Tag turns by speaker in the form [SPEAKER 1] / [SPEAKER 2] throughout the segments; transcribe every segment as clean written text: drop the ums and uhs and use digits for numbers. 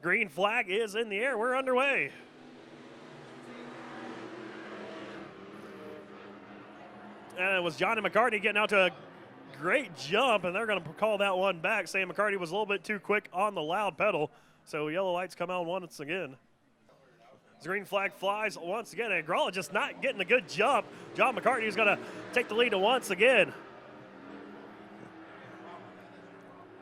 [SPEAKER 1] Green flag is in the air. We're underway. And it was Johnny McCarty getting out to a great jump, and they're going to call that one back, saying McCarty was a little bit too quick on the loud pedal. So yellow lights come out once again. The green flag flies once again, and Agrala just not getting a good jump. John McCarty is going to take the lead once again.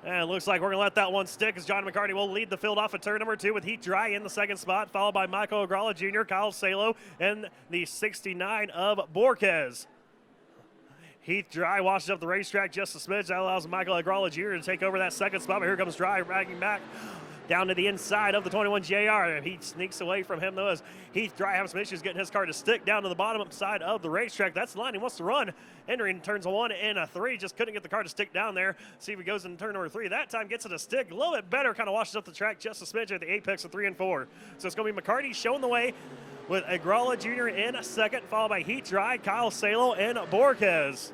[SPEAKER 1] And it looks like we're going to let that one stick as John McCarty will lead the field off of turn number 2 with Heath Dry in the second spot, followed by Michael Agrala Jr., Kyle Salo, and the 69 of Borquez. Heath Dry washes up the racetrack just a smidge. That allows Michael Agrala Jr. to take over that second spot, but here comes Dry dragging back down to the inside of the 21 JR. He sneaks away from him, though, as Heath Dry having some issues getting his car to stick down to the bottom side of the racetrack. That's the line he wants to run. Entering turns 1 and 3. Just couldn't get the car to stick down there. See if he goes into turn number 3. That time gets it to stick a little bit better. Kind of washes up the track just a smidge at the apex of 3 and 4. So it's going to be McCarty showing the way with Agrala Jr. in second, followed by Heath Dry, Kyle Salo, and Borquez.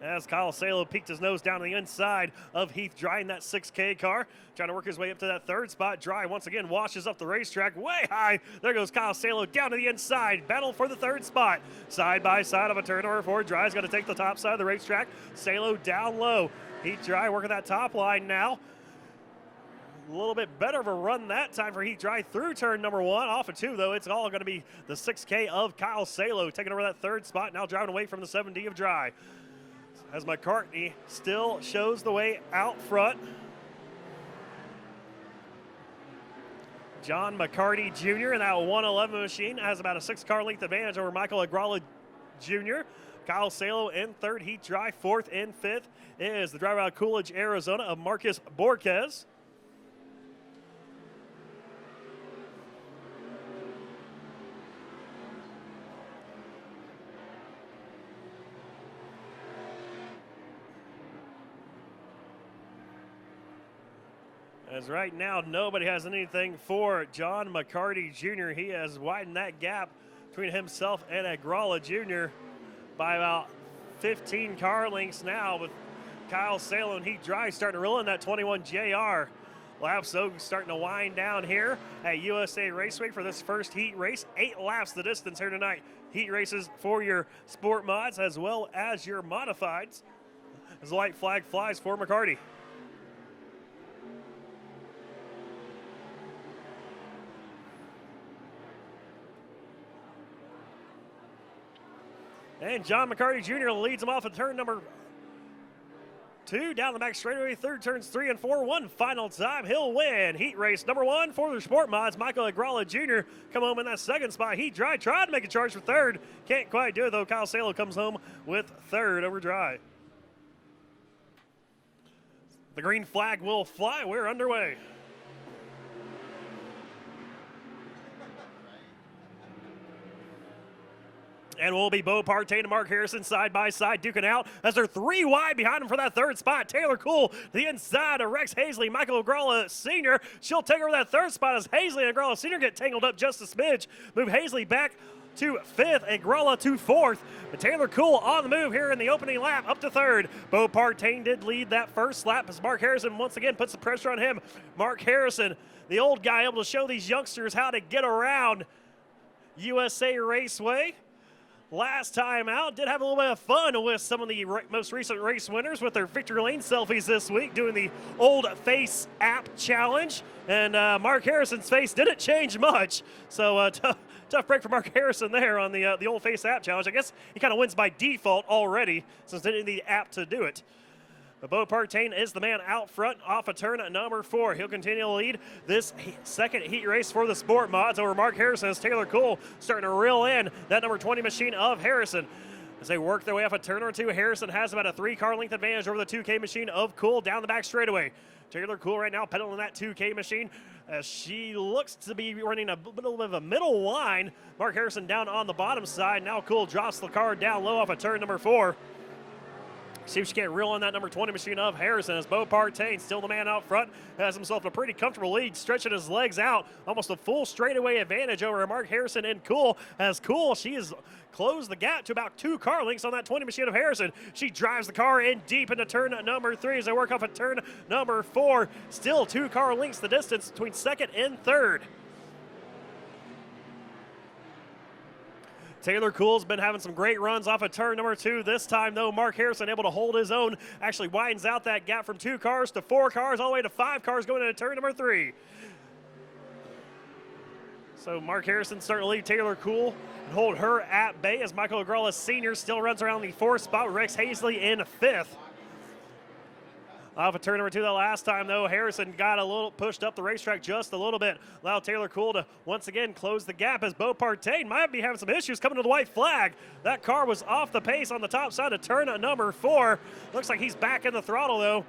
[SPEAKER 1] As Kyle Salo peeked his nose down to the inside of Heath Dry in that 6K car, trying to work his way up to that third spot. Dry once again washes up the racetrack way high. There goes Kyle Salo down to the inside. Battle for the third spot. Side by side of a turn number 4. Dry's going to take the top side of the racetrack. Salo down low. Heath Dry working that top line now. A little bit better of a run that time for Heath Dry through turn number 1. Off of 2, though, it's all going to be the 6K of Kyle Salo taking over that third spot, now driving away from the 7D of Dry. As McCartney still shows the way out front. John McCarty Jr. in that 111 machine has about a 6-car length advantage over Michael Agrala Jr. Kyle Salo in third. Heath Dry fourth. In fifth is the driver out of Coolidge, Arizona, of Marcus Borquez. As right now, nobody has anything for John McCarty Jr. He has widened that gap between himself and Agrala Jr. by about 15 car lengths now, with Kyle Salo and Heath Dry starting to roll in that 21 JR. Laps, though, starting to wind down here at USA Raceway for this first heat race. 8 laps the distance here tonight. Heat races for your sport mods as well as your modifieds. As the white flag flies for McCarty. And John McCarty Jr. leads him off at turn number 2, down the back straightaway, third turns 3 and 4. One final time, he'll win heat race number 1 for the sport mods. Michael Agrala Jr. come home in that second spot. Heath Dry tried to make a charge for third. Can't quite do it, though. Kyle Salo comes home with third over Dry. The green flag will fly. We're underway. And will be Bo Partey and Mark Harrison side by side duking out as they're 3 wide behind him for that third spot. Taylor Cool to the inside of Rex Hazley. Michael Agrala Sr. She'll take over that third spot as Hazley and Agrala Sr. get tangled up just a smidge. Move Hazley back to 5th, Agrala to 4th. But Taylor Cool on the move here in the opening lap up to 3rd. Bo Partey did lead that first lap as Mark Harrison once again puts the pressure on him. Mark Harrison, the old guy, able to show these youngsters how to get around USA Raceway. Last time out, did have a little bit of fun with some of the most recent race winners with their victory lane selfies this week, doing the old face app challenge. And Mark Harrison's face didn't change much. So tough break for Mark Harrison there on the old face app challenge. I guess he kind of wins by default already, since they didn't need the app to do it. But Bo Partey is the man out front off of turn number 4. He'll continue to lead this second heat race for the sport mods over Mark Harrison as Taylor Cool starting to reel in that number 20 machine of Harrison. As they work their way off of turn number 2, Harrison has about a 3-car length advantage over the 2K machine of Cool down the back straightaway. Taylor Cool right now pedaling that 2K machine as she looks to be running a little bit of a middle line. Mark Harrison down on the bottom side. Now Cool drops the car down low off of turn number 4. See if she can't reel on that number 20 machine of Harrison as Bo Partain, still the man out front, has himself a pretty comfortable lead, stretching his legs out, almost a full straightaway advantage over Mark Harrison and Cool. As Cool, she has closed the gap to about 2 car lengths on that 20 machine of Harrison. She drives the car in deep into turn number 3 as they work off at turn number 4. Still 2 car lengths the distance between second and third. Taylor Cool's been having some great runs off of turn number 2. This time, though, Mark Harrison able to hold his own, actually widens out that gap from 2 cars to 4 cars, all the way to 5 cars going into turn number 3. So Mark Harrison starting to lead Taylor Cool and hold her at bay as Michael Agrella Sr. still runs around the 4th spot with Rex Hazley in 5th. Off of turn number 2 that last time, though, Harrison got a little pushed up the racetrack just a little bit. Allowed Taylor Cool to once again close the gap as Bo Partain might be having some issues coming to the white flag. That car was off the pace on the top side of turn number 4. Looks like he's back in the throttle, though,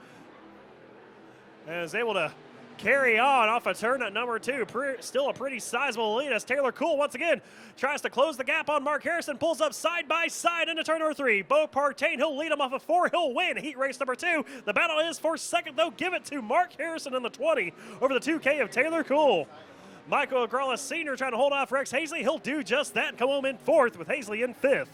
[SPEAKER 1] and is able to carry on off of turn number 2. Still a pretty sizable lead as Taylor Cool once again tries to close the gap on Mark Harrison, pulls up side by side into turn number 3. Bo Partain, he'll lead him off of 4. He'll win heat race number 2. The battle is for second, though. Give it to Mark Harrison in the 20 over the 2K of Taylor Cool. Michael Agrella Sr. trying to hold off Rex Hazley. He'll do just that and come home in 4th with Hazley in 5th.